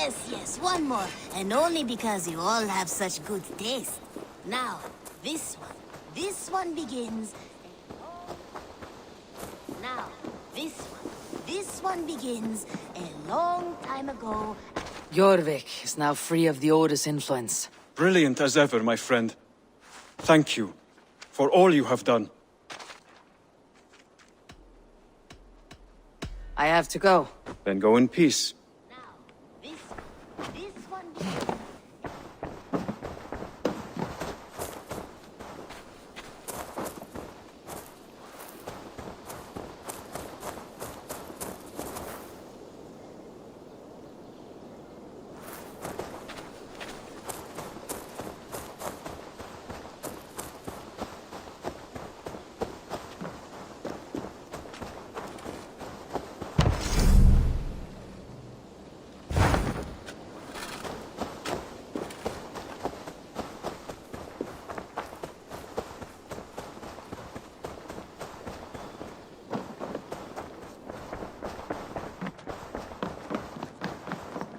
Yes, one more. And only because you all have such good taste. Now, this one. This one begins... Now, this one. This one begins a long time ago. Jorvik is now free of the Otis influence. Brilliant as ever, my friend. Thank you for all you have done. I have to go. Then go in peace. Now, this one begins...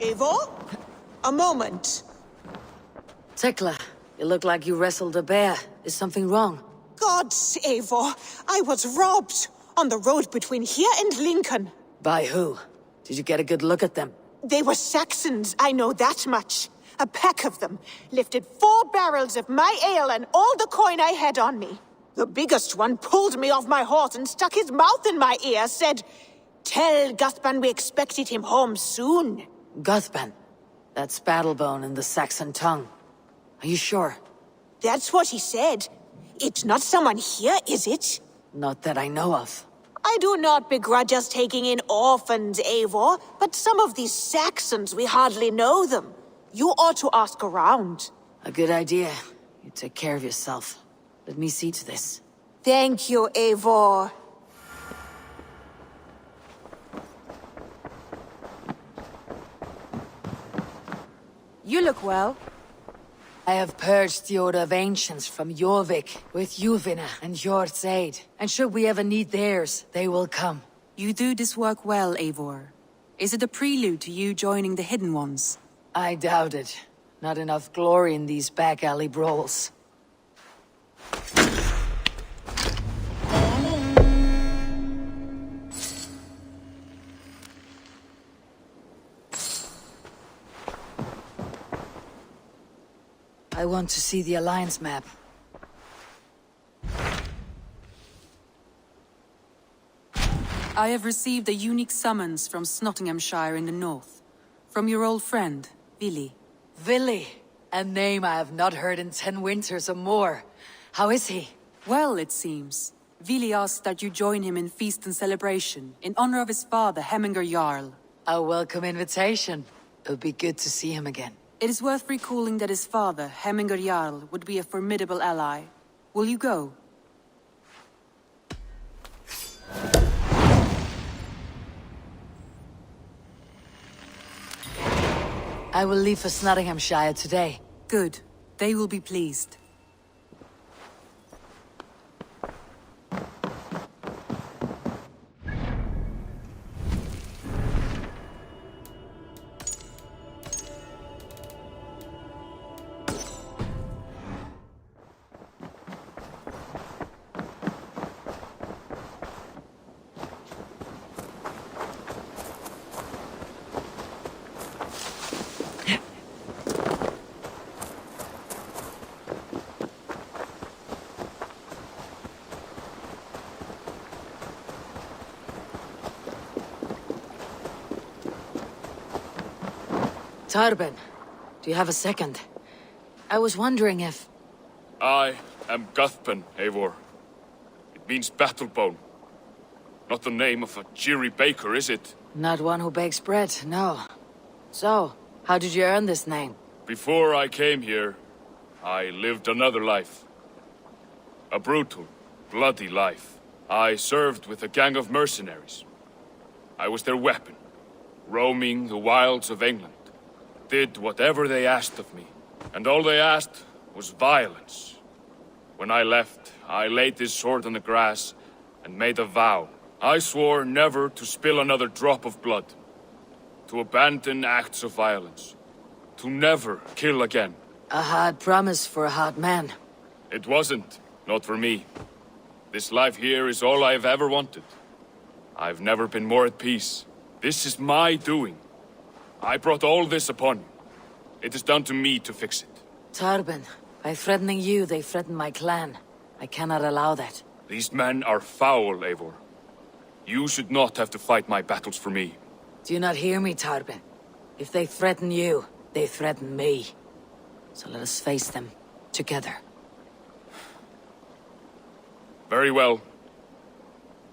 Eivor? A moment. Tekla, you look like you wrestled a bear. Is something wrong? Gods, Eivor, I was robbed on the road between here and Lincoln. By who? Did you get a good look at them? They were Saxons, I know that much. A pack of them lifted 4 barrels of my ale and all the coin I had on me. The biggest one pulled me off my horse and stuck his mouth in my ear, said, "Tell Guthban we expected him home soon." Guthban. That's Battlebone in the Saxon tongue. Are you sure? That's what he said. It's not someone here, is it? Not that I know of. I do not begrudge us taking in orphans, Eivor, but some of these Saxons, we hardly know them. You ought to ask around. A good idea. You take care of yourself. Let me see to this. Thank you, Eivor. You look well. I have purged the Order of Ancients from Jorvik with Yuvina and Hjort's aid. And should we ever need theirs, they will come. You do this work well, Eivor. Is it a prelude to you joining the Hidden Ones? I doubt it. Not enough glory in these back alley brawls. I want to see the Alliance map. I have received a unique summons from Nottinghamshire in the north. From your old friend, Vili. Vili, a name I have not heard in 10 winters or more. How is he? Well, it seems. Vili asked that you join him in feast and celebration, in honor of his father, Hemminger Jarl. A welcome invitation. It'll be good to see him again. It is worth recalling that his father, Hemminger Jarl, would be a formidable ally. Will you go? I will leave for Nottinghamshire today. Good. They will be pleased. Tarben, do you have a second? I was wondering if... I am Guthban, Eivor. It means battlebone. Not the name of a cheery baker, is it? Not one who bakes bread, no. So, how did you earn this name? Before I came here, I lived another life. A brutal, bloody life. I served with a gang of mercenaries. I was their weapon, roaming the wilds of England. Did whatever they asked of me, and all they asked was violence. When I left, I laid this sword on the grass and made a vow. I swore never to spill another drop of blood. To abandon acts of violence. To never kill again. A hard promise for a hard man. It wasn't. Not for me. This life here is all I've ever wanted. I've never been more at peace. This is my doing. I brought all this upon you. It is down to me to fix it. Tarben, by threatening you, they threaten my clan. I cannot allow that. These men are foul, Eivor. You should not have to fight my battles for me. Do you not hear me, Tarben? If they threaten you, they threaten me. So let us face them, together. Very well.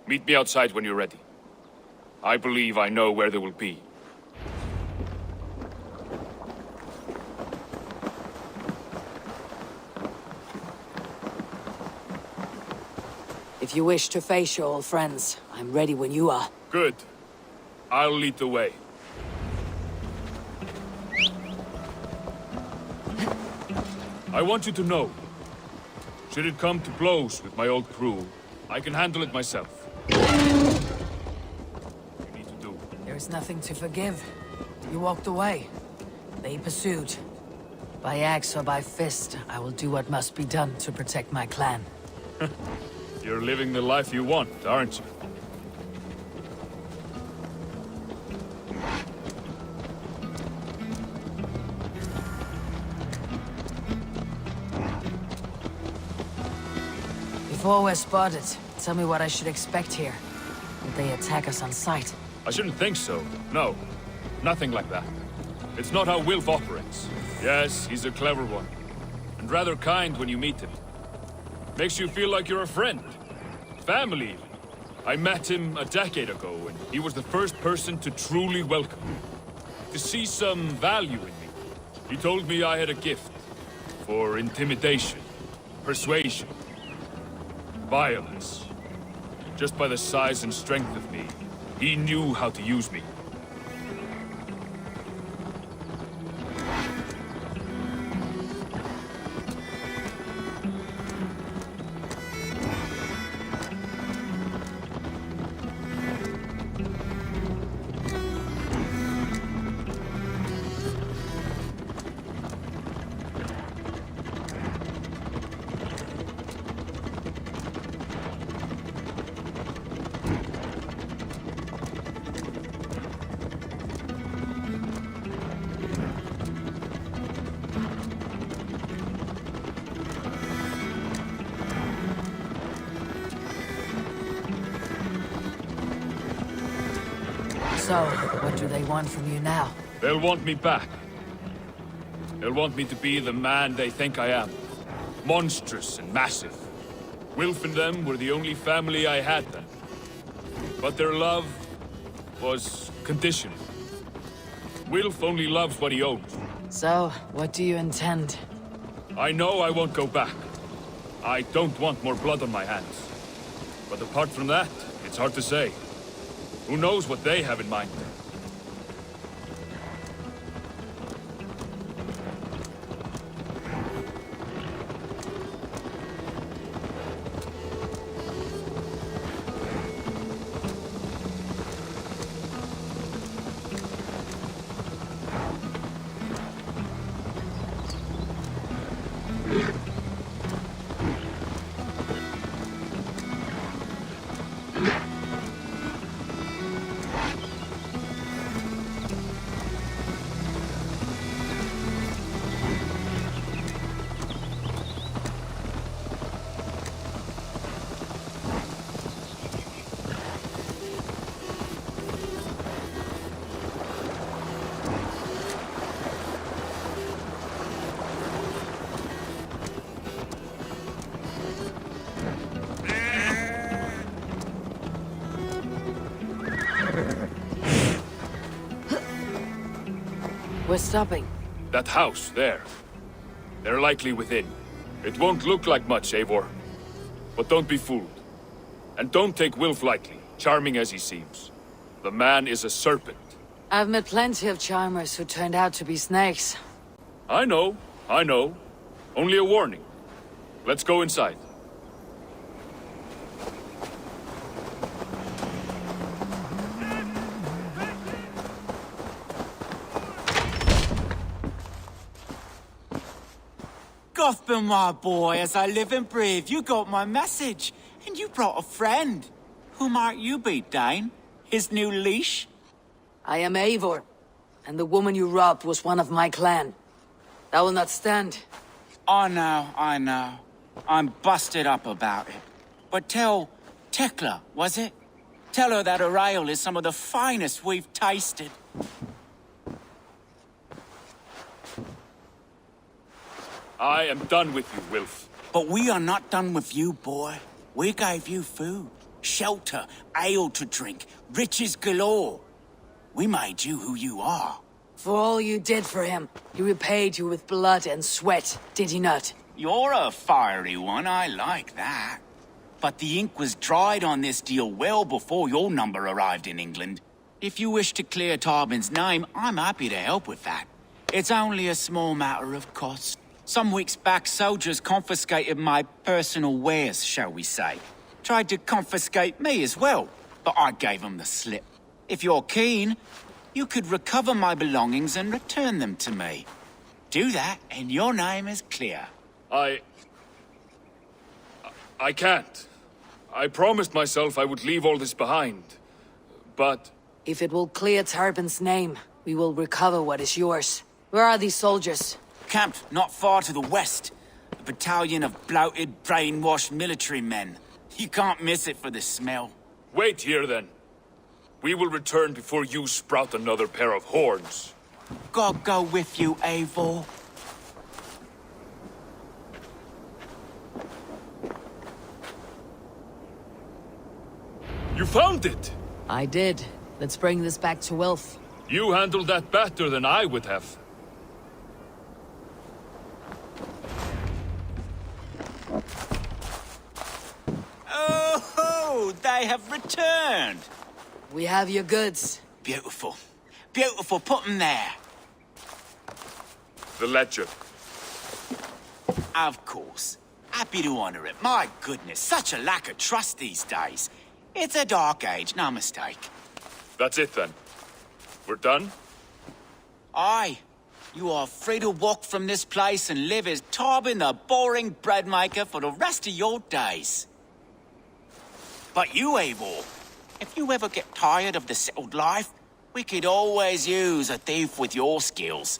Meet me outside when you're ready. I believe I know where they will be. If you wish to face your old friends, I'm ready when you are. Good. I'll lead the way. I want you to know, should it come to blows with my old crew, I can handle it myself. You need to do. There is nothing to forgive. You walked away. They pursued. By axe or by fist, I will do what must be done to protect my clan. You're living the life you want, aren't you? Before we're spotted, tell me what I should expect here. Will they attack us on sight? I shouldn't think so. No. Nothing like that. It's not how Wilf operates. Yes, he's a clever one. And rather kind when you meet him. Makes you feel like you're a friend. Family, even. I met him a decade ago, and he was the first person to truly welcome me. To see some value in me. He told me I had a gift. For intimidation. Persuasion. Violence. Just by the size and strength of me, he knew how to use me. So, what do they want from you now? They'll want me back. They'll want me to be the man they think I am. Monstrous and massive. Wilf and them were the only family I had then. But their love was conditional. Wilf only loves what he owns. So, what do you intend? I know I won't go back. I don't want more blood on my hands. But apart from that, it's hard to say. Who knows what they have in mind? We're stopping. That house, there. They're likely within. It won't look like much, Eivor. But don't be fooled. And don't take Wilf lightly, charming as he seems. The man is a serpent. I've met plenty of charmers who turned out to be snakes. I know. Only a warning. Let's go inside. Cuthbert, my boy, as I live and breathe, you got my message. And you brought a friend. Who might you be, Dane? His new leash? I am Eivor, and the woman you robbed was one of my clan. That will not stand. I know. I'm busted up about it. But tell Tekla, was it? Tell her that her ale is some of the finest we've tasted. I am done with you, Wilf. But we are not done with you, boy. We gave you food, shelter, ale to drink, riches galore. We made you who you are. For all you did for him, he repaid you with blood and sweat, did he not? You're a fiery one, I like that. But the ink was dried on this deal well before your number arrived in England. If you wish to clear Tarbin's name, I'm happy to help with that. It's only a small matter of cost. Some weeks back, soldiers confiscated my personal wares, shall we say. Tried to confiscate me as well, but I gave them the slip. If you're keen, you could recover my belongings and return them to me. Do that, and your name is clear. I can't. I promised myself I would leave all this behind. But If it will clear Tarbin's name, we will recover what is yours. Where are these soldiers? Camped not far to the west. A battalion of bloated, brainwashed military men. You can't miss it for the smell. wait here then. We will return before you sprout another pair of horns. God go with you, Eivor. You found it! I did. Let's bring this back to Wilf. You handled that better than I would have. Oh, they have returned. We have your goods. Beautiful. Beautiful, put them there. The ledger. Of course. Happy to honor it. My goodness, such a lack of trust these days. It's a dark age, no mistake. That's it then. We're done? Aye. You are free to walk from this place and live as Tarbin the boring bread maker for the rest of your days. But you, Eivor, if you ever get tired of the settled life, we could always use a thief with your skills.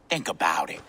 Think about it.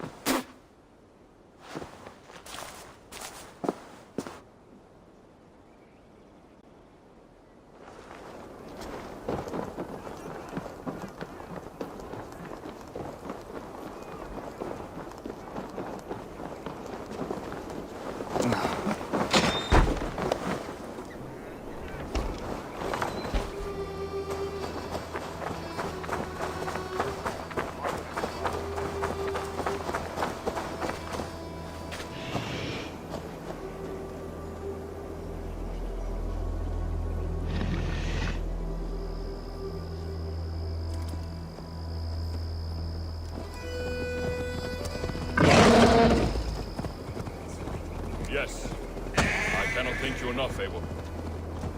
Yes. I cannot thank you enough, Eivor.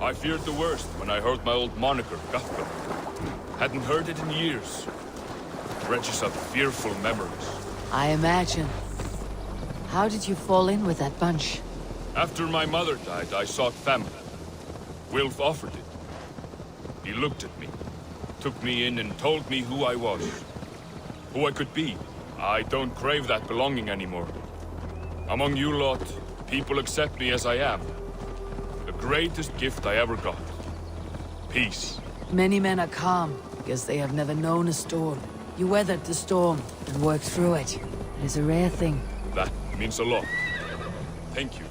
I feared the worst when I heard my old moniker, Cuthbert. Hadn't heard it in years. Dredges up fearful memories. I imagine. How did you fall in with that bunch? After my mother died, I sought family. Wilf offered it. He looked at me, took me in and told me who I was. Who I could be. I don't crave that belonging anymore. Among you lot, people accept me as I am. The greatest gift I ever got. Peace. Many men are calm because they have never known a storm. You weathered the storm and worked through it. It is a rare thing. That means a lot. Thank you.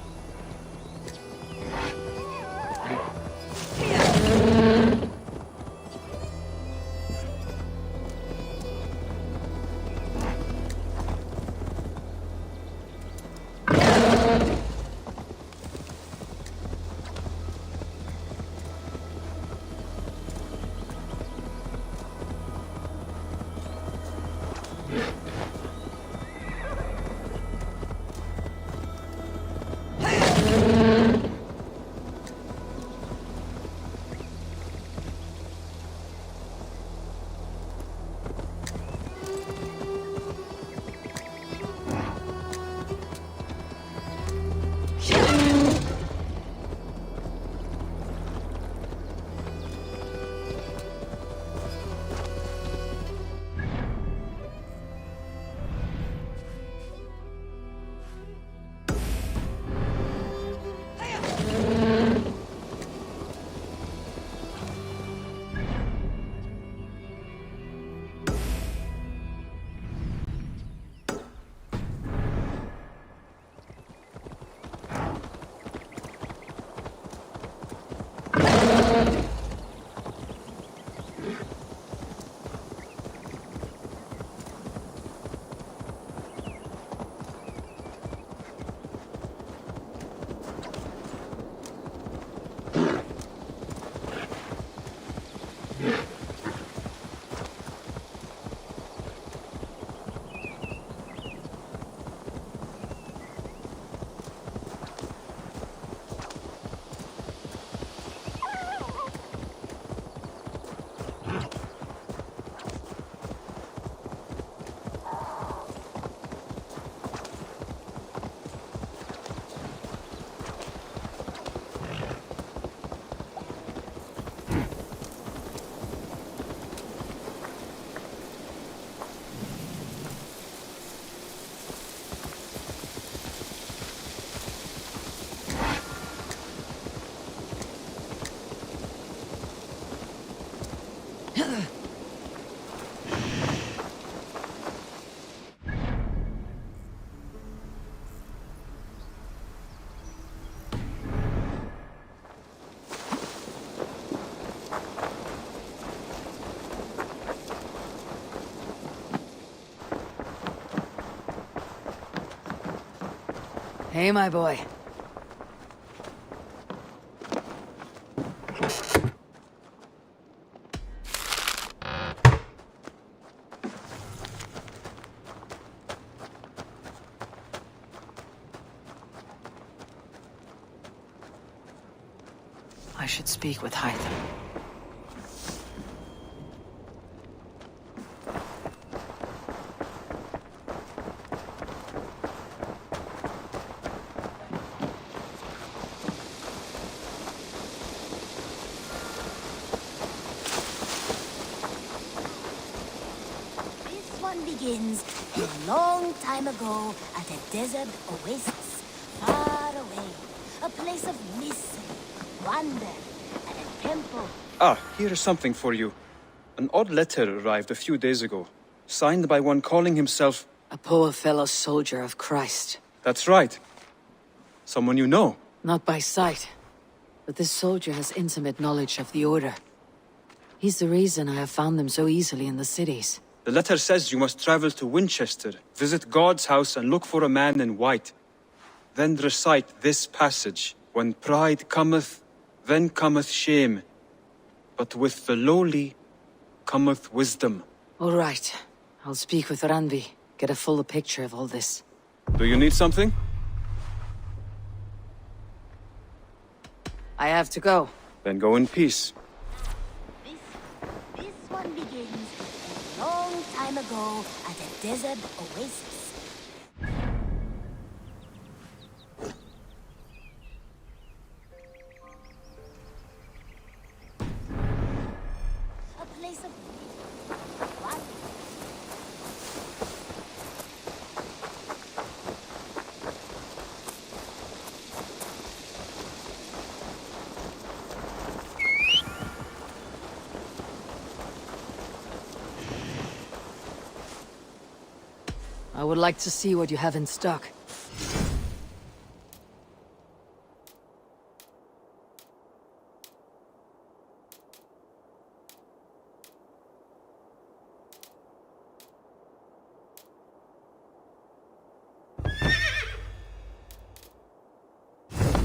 Hey, my boy. I should speak with Hytham. This one begins a long time ago at a desert oasis, far away. A place of mystery, wonder, and a temple. Ah, here is something for you. An odd letter arrived a few days ago, signed by one calling himself... A poor fellow soldier of Christ. That's right. Someone you know. Not by sight, but this soldier has intimate knowledge of the Order. He's the reason I have found them so easily in the cities. The letter says you must travel to Winchester, visit God's house and look for a man in white. Then recite this passage. When pride cometh, then cometh shame. But with the lowly cometh wisdom. All right. I'll speak with Ranvi. Get a fuller picture of all this. Do you need something? I have to go. Then go in peace. This one begins a long time ago at a desert oasis. A place of what? I would like to see what you have in stock.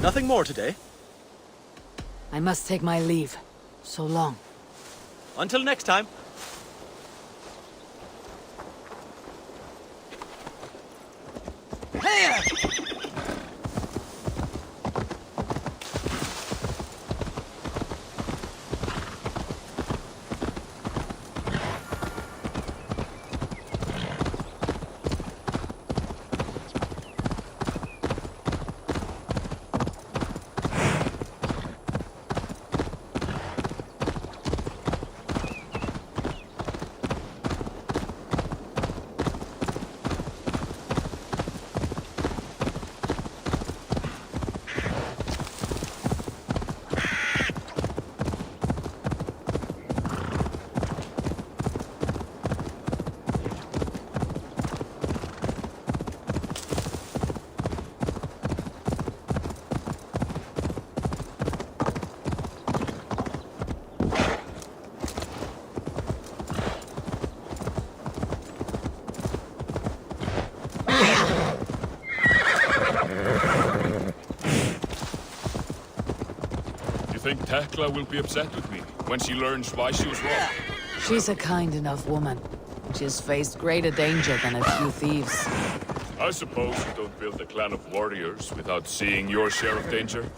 Nothing more today. I must take my leave. So long. Until next time. You think Tekla will be upset with me? when she learns why she was wrong. She's a kind enough woman. She has faced greater danger than a few thieves. I suppose you don't build a clan of warriors without seeing your share of danger.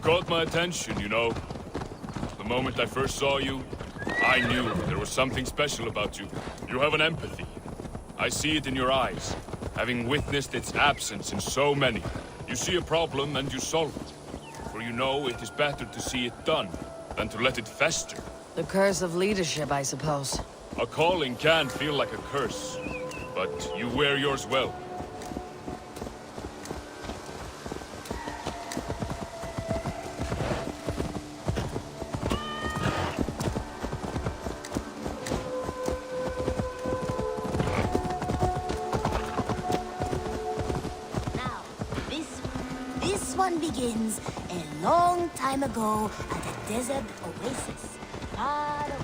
Caught my attention, you know. The moment I first saw you, I knew there was something special about you. You have an empathy. I see it in your eyes, having witnessed its absence in so many. You see a problem and you solve it. For you know it is better to see it done than to let it fester. The curse of leadership, I suppose. A calling can feel like a curse, but you wear yours well. Begins a long time ago at a desert oasis, far away.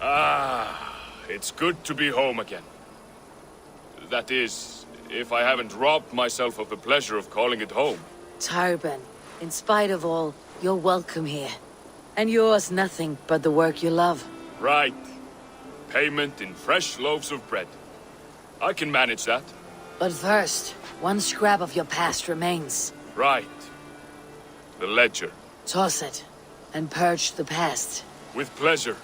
Ah, it's good to be home again. That is, if I haven't robbed myself of the pleasure of calling it home. Tarban, in spite of all, you're welcome here. And yours nothing but the work you love. Right. Payment in fresh loaves of bread. I can manage that. But first, one scrap of your past remains. Right. The ledger. Toss it, and purge the past. With pleasure.